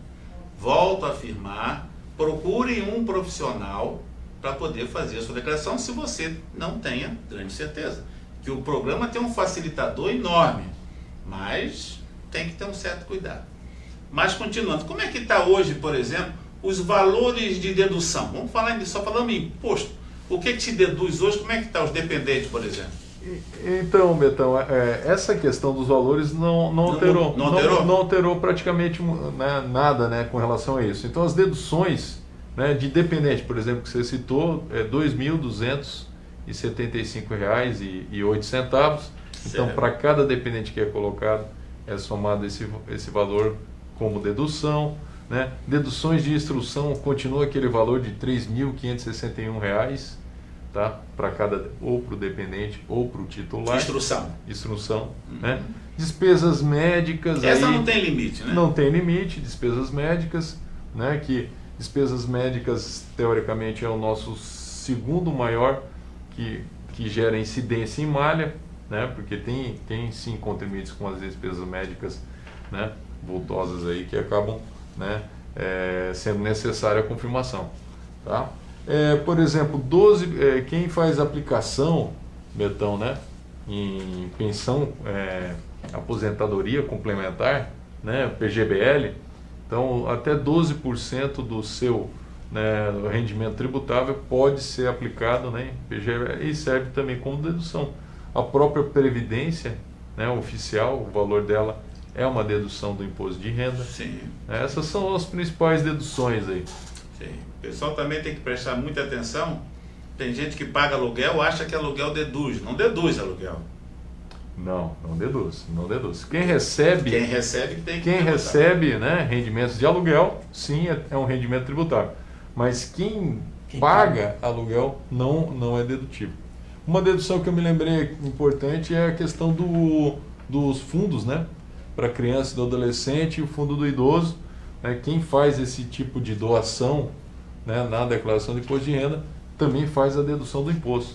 volto a afirmar, procure um profissional para poder fazer a sua declaração, se você não tenha grande certeza. Que o programa tem um facilitador enorme, mas tem que ter um certo cuidado. Mas continuando, como é que está hoje, por exemplo, os valores de dedução? Vamos falar disso, só falando em imposto. O que se deduz hoje? Como é que está os dependentes, por exemplo? Então, Betão, essa questão dos valores não alterou praticamente, né, nada, né, com relação a isso. Então, as deduções, né, de dependente, por exemplo, que você citou, é R$ 2.275,08. Então, para cada dependente que é colocado, é somado esse valor como dedução. Né? Deduções de instrução, continua aquele valor de R$ 3.561, tá? Para cada, ou para o dependente ou para o titular. Instrução. Né? Despesas médicas. Essa aí, não tem limite, né? Não tem limite, despesas médicas, né? Que despesas médicas, teoricamente, é o nosso segundo maior que gera incidência em malha, né? Porque tem sim contribuintes com as despesas médicas, né, vultosas aí que acabam, né, sendo necessária a confirmação, tá? Por exemplo, quem faz aplicação, Betão, né, em pensão, aposentadoria complementar, né, PGBL, então até 12% do seu, né, rendimento tributável pode ser aplicado, né, em PGBL, e serve também como dedução. A própria previdência, né, oficial, o valor dela é uma dedução do imposto de renda. Sim. Essas são as principais deduções aí. Sim. O pessoal também tem que prestar muita atenção. Tem gente que paga aluguel, acha que aluguel deduz. Não deduz aluguel. Não deduz. Quem recebe tem que recebe, né, rendimentos de aluguel, sim, é um rendimento tributável. Mas quem paga aluguel não é dedutível. Uma dedução que eu me lembrei importante é a questão dos fundos, né, para criança e do adolescente e o fundo do idoso. Né, quem faz esse tipo de doação, né, na declaração de imposto de renda também faz a dedução do imposto.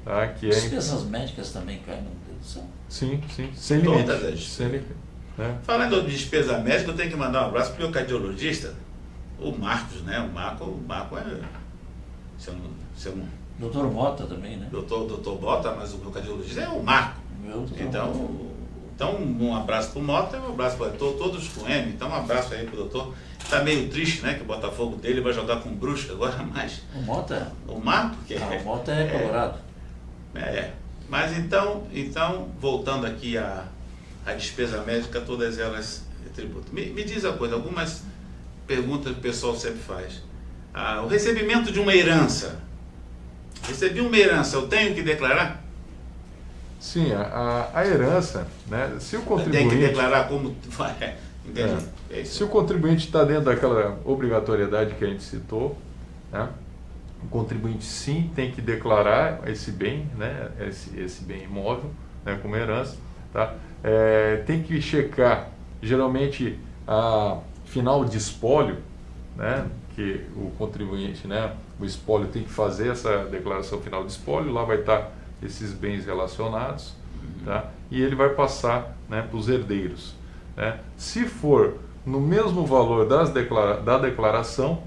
Tá, que despesas médicas também caem na dedução? Sim, sem limite. Né? Falando de despesa médica, eu tenho que mandar um abraço para o meu cardiologista, o Marcos, né? O Marco é... Doutor Mota também, né? Doutor Mota, mas o meu cardiologista é o Marco. Então, um abraço para o Mota e um abraço para todos com M. Então, um abraço aí para o doutor. Está meio triste, né? Que o Botafogo dele vai jogar com o Brusque agora, mas... O Mota? O Marco? O Mota é colorado. Mas então, voltando aqui à despesa médica, todas elas é tributo. Me diz a coisa, algumas perguntas que o pessoal sempre faz. O recebimento de uma herança. Recebi uma herança, eu tenho que declarar? Sim, a herança, né? Se o contribuinte... Tem que declarar como... Entendi. Se o contribuinte está dentro daquela obrigatoriedade que a gente citou, né? O contribuinte sim tem que declarar esse bem, né, esse bem imóvel, né, como herança, tá? Tem que checar, geralmente, a final de espólio, né, que o contribuinte, né, o espólio tem que fazer essa declaração final de espólio, lá vai estar esses bens relacionados, tá? E ele vai passar, né, para os herdeiros, né? Se for no mesmo valor das declarações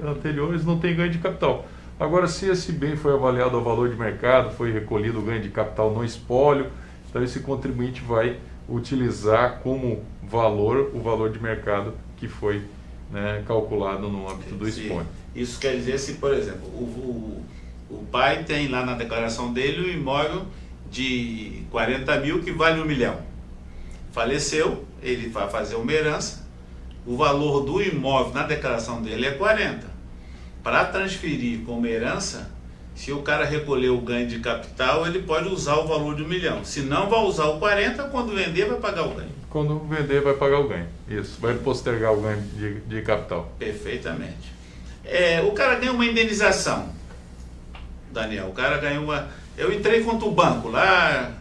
anteriores, não tem ganho de capital. Agora, se esse bem foi avaliado ao valor de mercado, foi recolhido o ganho de capital no espólio, então esse contribuinte vai utilizar como valor o valor de mercado que foi, né, calculado no âmbito do espólio. Isso quer dizer, se, por exemplo, o pai tem lá na declaração dele um imóvel de 40 mil que vale 1 milhão. Faleceu, ele vai fazer uma herança, o valor do imóvel na declaração dele é 40. Para transferir como herança, se o cara recolher o ganho de capital, ele pode usar o valor de 1 milhão. Se não, vai usar o 40, quando vender, vai pagar o ganho. Quando vender, vai pagar o ganho. Isso, vai postergar o ganho de capital. Perfeitamente. O cara ganha uma indenização, Daniel. O cara ganhou uma... Eu entrei contra o banco lá...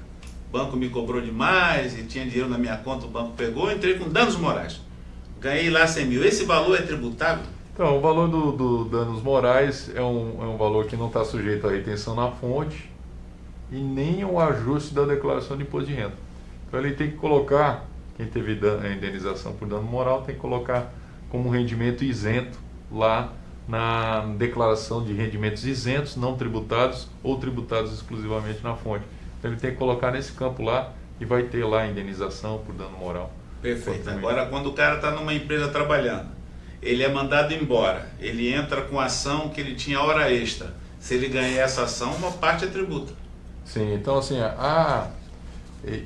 O banco me cobrou demais e tinha dinheiro na minha conta, o banco pegou, entrei com danos morais. ganhei lá 100 mil. Esse valor é tributável? Então, o valor do danos morais é um valor que não está sujeito à retenção na fonte e nem ao ajuste da declaração de imposto de renda. Então, ele tem que colocar, quem teve a indenização por dano moral, tem que colocar como rendimento isento lá na declaração de rendimentos isentos, não tributados ou tributados exclusivamente na fonte. Então, ele tem que colocar nesse campo lá e vai ter lá a indenização por dano moral. Perfeito. Agora, quando o cara está numa empresa trabalhando, ele é mandado embora, ele entra com ação que ele tinha hora extra. Se ele ganhar essa ação, uma parte é tributa. Sim, então assim,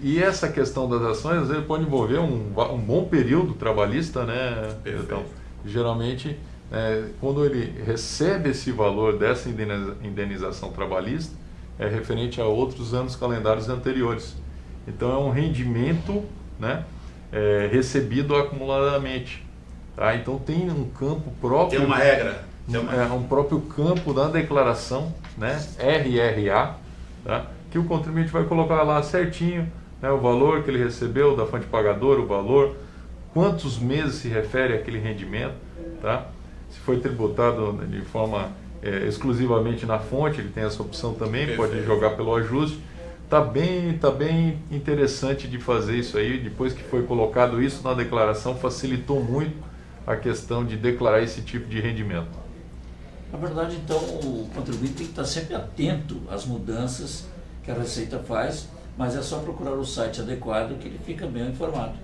e essa questão das ações, às vezes pode envolver um bom período trabalhista, né? Perfeito. Então, geralmente, quando ele recebe esse valor dessa indenização trabalhista, é referente a outros anos calendários anteriores. Então, é um rendimento, né, recebido acumuladamente. Tá? Então, tem um campo próprio. Tem uma regra. Um próprio campo da declaração, né, RRA, tá? Que o contribuinte vai colocar lá certinho, né, o valor que ele recebeu da fonte pagadora, o valor, quantos meses se refere àquele rendimento, tá? Se foi tributado de forma exclusivamente na fonte, ele tem essa opção também. Perfeito. Pode jogar pelo ajuste. Tá bem interessante de fazer isso aí. Depois que foi colocado isso na declaração, facilitou muito a questão de declarar esse tipo de rendimento. Na verdade, então, o contribuinte tem que estar sempre atento às mudanças que a Receita faz, mas é só procurar o site adequado que ele fica bem informado.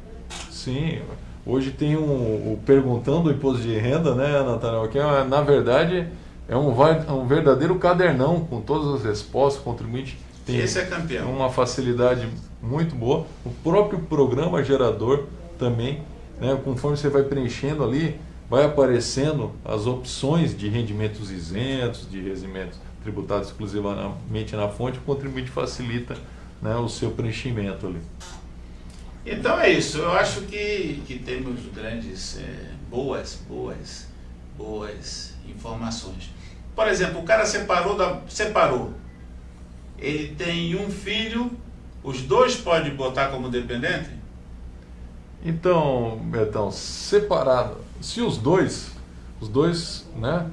Sim, hoje tem o Perguntando o Imposto de Renda, né, Nathanael, que na verdade é um verdadeiro cadernão com todas as respostas. O contribuinte tem Esse é campeão. Uma facilidade muito boa. O próprio programa gerador também, né, conforme você vai preenchendo ali, vai aparecendo as opções de rendimentos isentos, de rendimentos tributados exclusivamente na fonte. O contribuinte facilita, né, o seu preenchimento ali. Então é isso. Eu acho que temos grandes, boas informações. Por exemplo, o cara separou. Ele tem um filho, os dois podem botar como dependente? Então, Betão, separado, se os dois, né,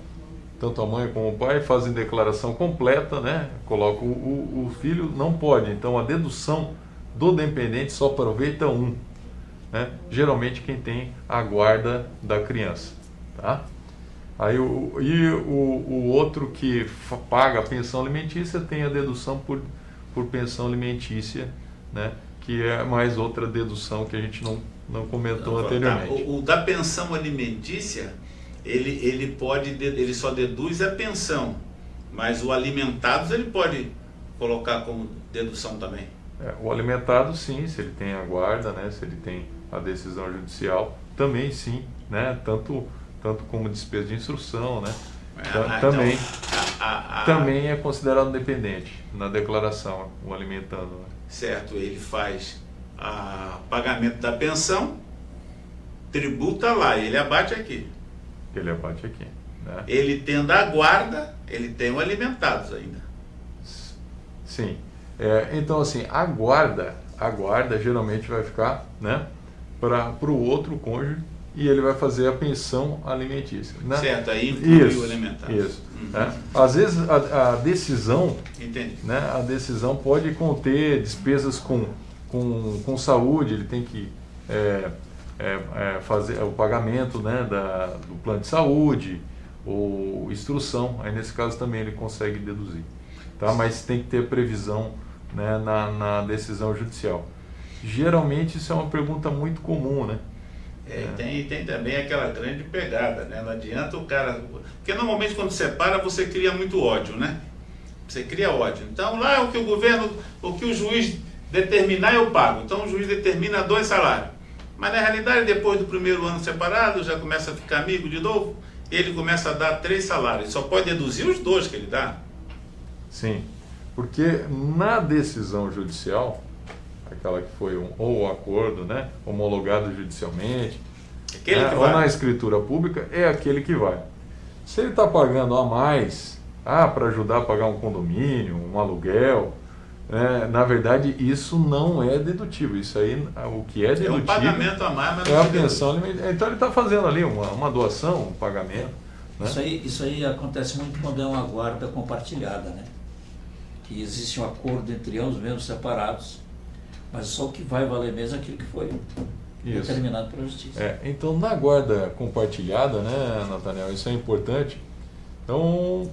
tanto a mãe como o pai, fazem declaração completa, né, colocam o filho, não pode. Então, a dedução do dependente só aproveita um, né, geralmente quem tem a guarda da criança, tá? Aí o outro que paga a pensão alimentícia tem a dedução por pensão alimentícia, né, que é mais outra dedução que a gente não comentou anteriormente. O da pensão alimentícia, ele só deduz a pensão, mas o alimentados ele pode colocar como dedução também. O alimentado sim, se ele tem a guarda, né, se ele tem a decisão judicial, também sim, né, tanto como despesa de instrução, né, também, também é considerado dependente na declaração, o alimentando. Né? Certo, ele faz pagamento da pensão, tributa lá, ele abate aqui. Né? Ele tendo a guarda, ele tem o alimentados ainda. Sim. Então, assim, a guarda geralmente vai ficar, né, para o outro cônjuge e ele vai fazer a pensão alimentícia. Né? Certo, aí inclui o alimentado. Isso. Né? Às vezes a decisão, entendi, né, a decisão pode conter despesas com saúde, ele tem que fazer o pagamento, né, do plano de saúde ou instrução. Aí nesse caso também ele consegue deduzir. Tá? Mas tem que ter previsão, né, na decisão judicial. Geralmente isso é uma pergunta muito comum, né? Tem também aquela grande pegada, né? Não adianta o cara... Porque normalmente quando separa você cria muito ódio, né? Você cria ódio. Então lá o que o juiz determinar eu pago. Então o juiz determina 2 salários. Mas na realidade depois do primeiro ano separado já começa a ficar amigo de novo. Ele começa a dar 3 salários. Só pode deduzir os 2 que ele dá. Sim, porque na decisão judicial, aquela que foi ou o acordo, né, homologado judicialmente, né, ou na escritura pública, é aquele que vai. Se ele está pagando a mais, para ajudar a pagar um condomínio, um aluguel, na verdade, isso não é dedutivo. Isso aí, o que é dedutivo... É um pagamento a mais, mas é não a pensão alimentar. Então ele está fazendo ali uma doação, um pagamento. Né? Isso aí acontece muito quando é uma guarda compartilhada, né? Que existe um acordo entre ambos, mesmo separados, mas só o que vai valer mesmo é aquilo que foi determinado pela justiça. Então, na guarda compartilhada, né, Nathaniel, isso é importante. Então,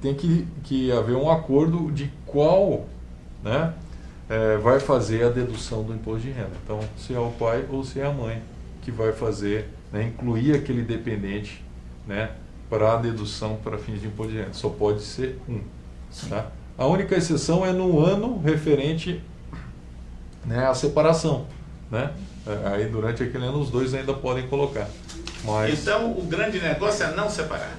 tem que haver um acordo de qual, né, vai fazer a dedução do imposto de renda. Então, se é o pai ou se é a mãe que vai fazer, né, incluir aquele dependente, né, para a dedução para fins de imposto de renda. Só pode ser um. Tá? A única exceção é no ano referente, né, à separação. Né? Aí durante aquele ano os dois ainda podem colocar. Mas... Então o grande negócio é não separar.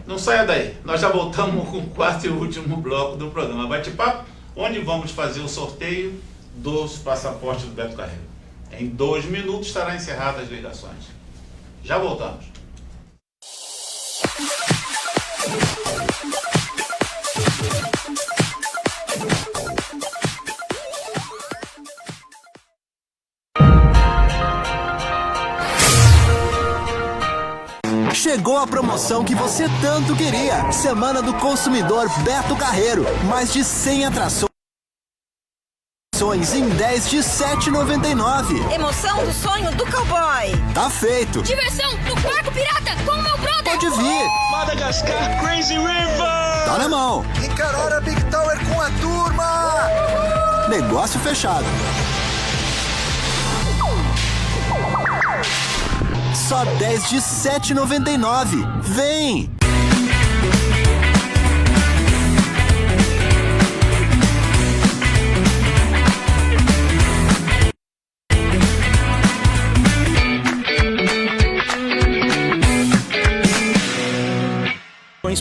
Não saia daí. Nós já voltamos com o quarto e último bloco do programa Bate-Papo, onde vamos fazer o sorteio dos passaportes do Beto Carreiro. Em 2 minutos estará encerradas as ligações. Já voltamos. Chegou a promoção que você tanto queria. Semana do Consumidor Beto Carreiro. Mais de 100 atrações em 10 de R$ 7,99. Emoção do sonho do cowboy. Tá feito. Diversão no barco pirata com o meu brother. Pode vir. Madagascar Crazy River! Tá na mão. Encarar a Big Tower com a turma! Negócio fechado. Só 10 de R$ 7,99. Vem!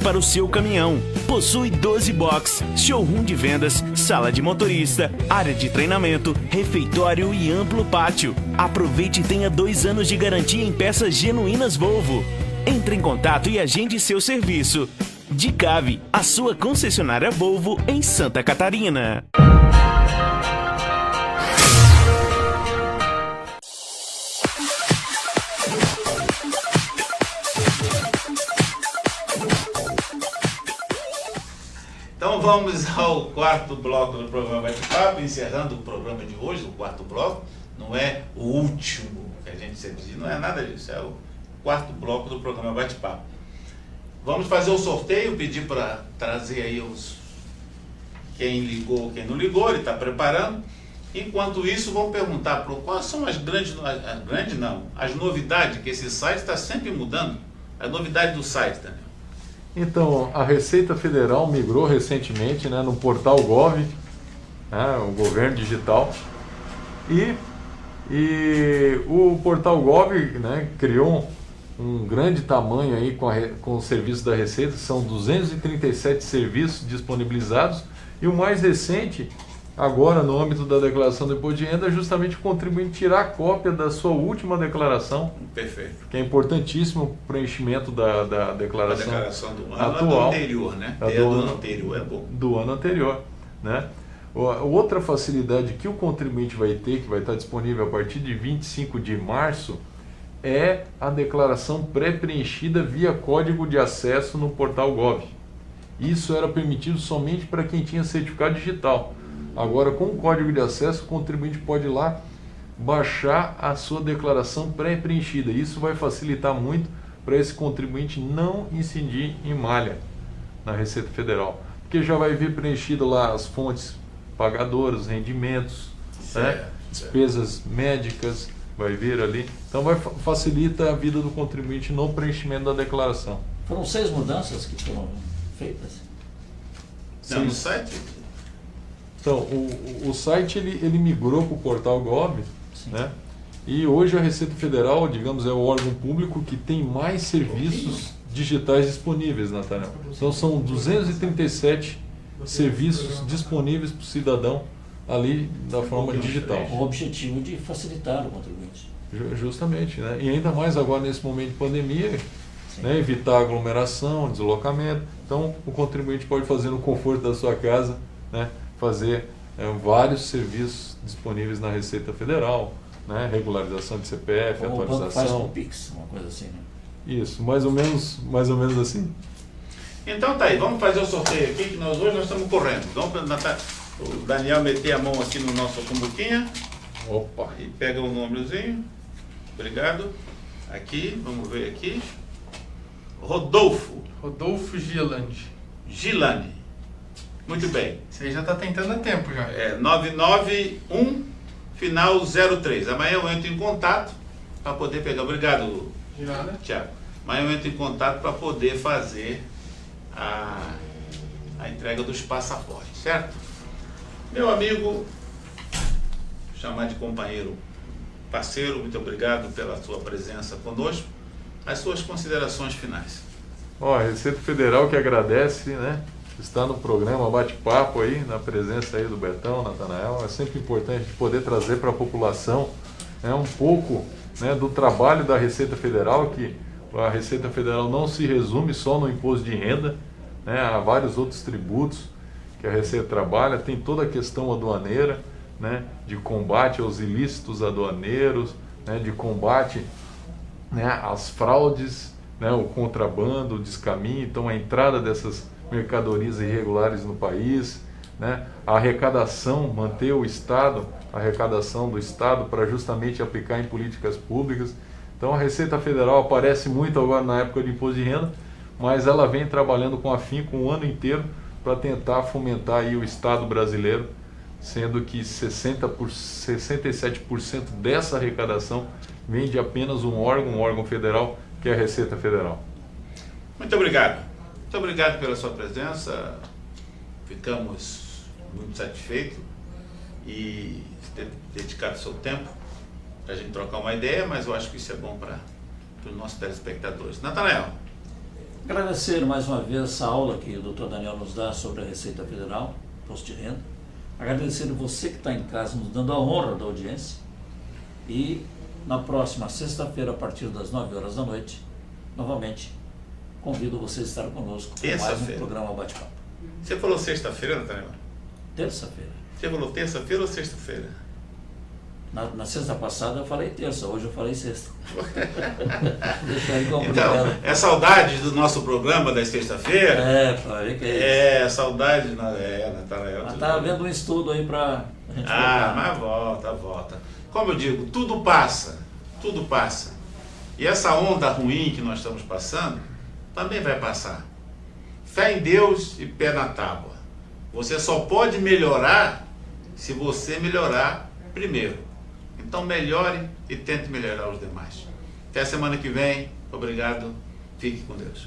Para o seu caminhão. Possui 12 box, showroom de vendas, sala de motorista, área de treinamento, refeitório e amplo pátio. Aproveite e tenha 2 anos de garantia em peças genuínas Volvo. Entre em contato e agende seu serviço. Dicave, a sua concessionária Volvo em Santa Catarina. Então vamos ao quarto bloco do programa Bate-Papo, encerrando o programa de hoje, o quarto bloco. Não é o último que a gente sempre diz, não é nada disso, é o quarto bloco do programa Bate-Papo. Vamos fazer o sorteio, pedir para trazer aí quem ligou, quem não ligou, ele está preparando. Enquanto isso, vamos perguntar quais são as as novidades, que esse site está sempre mudando, as novidades do site também. Então, a Receita Federal migrou recentemente, né, no portal Gov, né, o governo digital, e o portal Gov, né, criou um grande tamanho aí com os serviços da Receita. São 237 serviços disponibilizados, e o mais recente, agora no âmbito da declaração do imposto de renda, é justamente o contribuinte tirar a cópia da sua última declaração. Perfeito. Que é importantíssimo o preenchimento da declaração, do ano atual, anterior, né? Do ano anterior é bom. Do ano anterior, né? Outra facilidade que o contribuinte vai ter, que vai estar disponível a partir de 25 de março, é a declaração pré-preenchida via código de acesso no portal Gov. Isso era permitido somente para quem tinha certificado digital. Agora, com o código de acesso, o contribuinte pode ir lá baixar a sua declaração pré-preenchida. Isso vai facilitar muito para esse contribuinte não incidir em malha na Receita Federal, porque já vai vir preenchido lá as fontes pagadoras, rendimentos, né? Despesas médicas, vai vir ali. Então facilita a vida do contribuinte no preenchimento da declaração. Foram 6 mudanças que foram feitas? Não, no site? Então, o site ele migrou para o portal Gov, né? E hoje a Receita Federal, digamos, é o órgão público que tem mais serviços digitais disponíveis, Nathaniel. Então são 237 serviços disponíveis para o cidadão ali da forma digital. O objetivo de facilitar o contribuinte. Justamente, né? E ainda mais agora nesse momento de pandemia, né? Evitar aglomeração, deslocamento. Então o contribuinte pode fazer no conforto da sua casa né, fazer vários serviços disponíveis na Receita Federal, né, regularização de CPF, Como atualização. o banco faz com o Pix, uma coisa assim, né? Isso, mais ou menos assim. Então tá aí, vamos fazer o sorteio aqui, que hoje nós estamos correndo. Vamos o Daniel meter a mão aqui no nosso cumbuquinha. Opa! E pega o númerozinho. Obrigado. Aqui, vamos ver aqui. Rodolfo Gilani. Muito bem. Você já está tentando há tempo já. 991, final 03. Amanhã eu entro em contato para poder pegar. Obrigado, Tiago. Amanhã eu entro em contato para poder fazer a entrega dos passaportes, certo? Meu amigo, vou chamar de companheiro, parceiro, muito obrigado pela sua presença conosco. As suas considerações finais. A Receita Federal que agradece, né? Está no programa Bate-Papo aí, na presença aí do Betão, Natanael. É sempre importante poder trazer para a população, né, um pouco, né, do trabalho da Receita Federal, que a Receita Federal não se resume só no imposto de renda, né, há vários outros tributos que a Receita trabalha, tem toda a questão aduaneira, né, de combate aos ilícitos aduaneiros, né, de combate, né, às fraudes, né, o contrabando, o descaminho, então a entrada dessas mercadorias irregulares no país, né, a arrecadação, manter o Estado, a arrecadação do Estado para justamente aplicar em políticas públicas. Então a Receita Federal aparece muito agora na época de imposto de renda, mas ela vem trabalhando com afinco o ano inteiro para tentar fomentar aí o Estado brasileiro, sendo que 67% dessa arrecadação vem de apenas um órgão federal, que é a Receita Federal. Muito obrigado. Muito obrigado pela sua presença. Ficamos muito satisfeitos e ter dedicado seu tempo para a gente trocar uma ideia, mas eu acho que isso é bom para os nossos telespectadores. Natanael. Agradecer mais uma vez essa aula que o Dr. Daniel nos dá sobre a Receita Federal, imposto de renda. Agradecer a você que está em casa nos dando a honra da audiência. E na próxima sexta-feira, a partir das 9 horas da noite, novamente, convido você a estar conosco com mais um programa Bate-Papo. Você falou sexta-feira, Natanael? Terça-feira. Você falou terça-feira ou sexta-feira? Na sexta passada eu falei terça, hoje eu falei sexta. Então, é saudade do nosso programa da sexta-feira? Para ver que é isso. Saudade, Natanael. Mas tá havendo um estudo aí para a gente mas volta. Como eu digo, tudo passa. E essa onda ruim que nós estamos passando, também vai passar. Fé em Deus e pé na tábua. Você só pode melhorar se você melhorar primeiro. Então melhore e tente melhorar os demais. Até a semana que vem. Obrigado. Fique com Deus.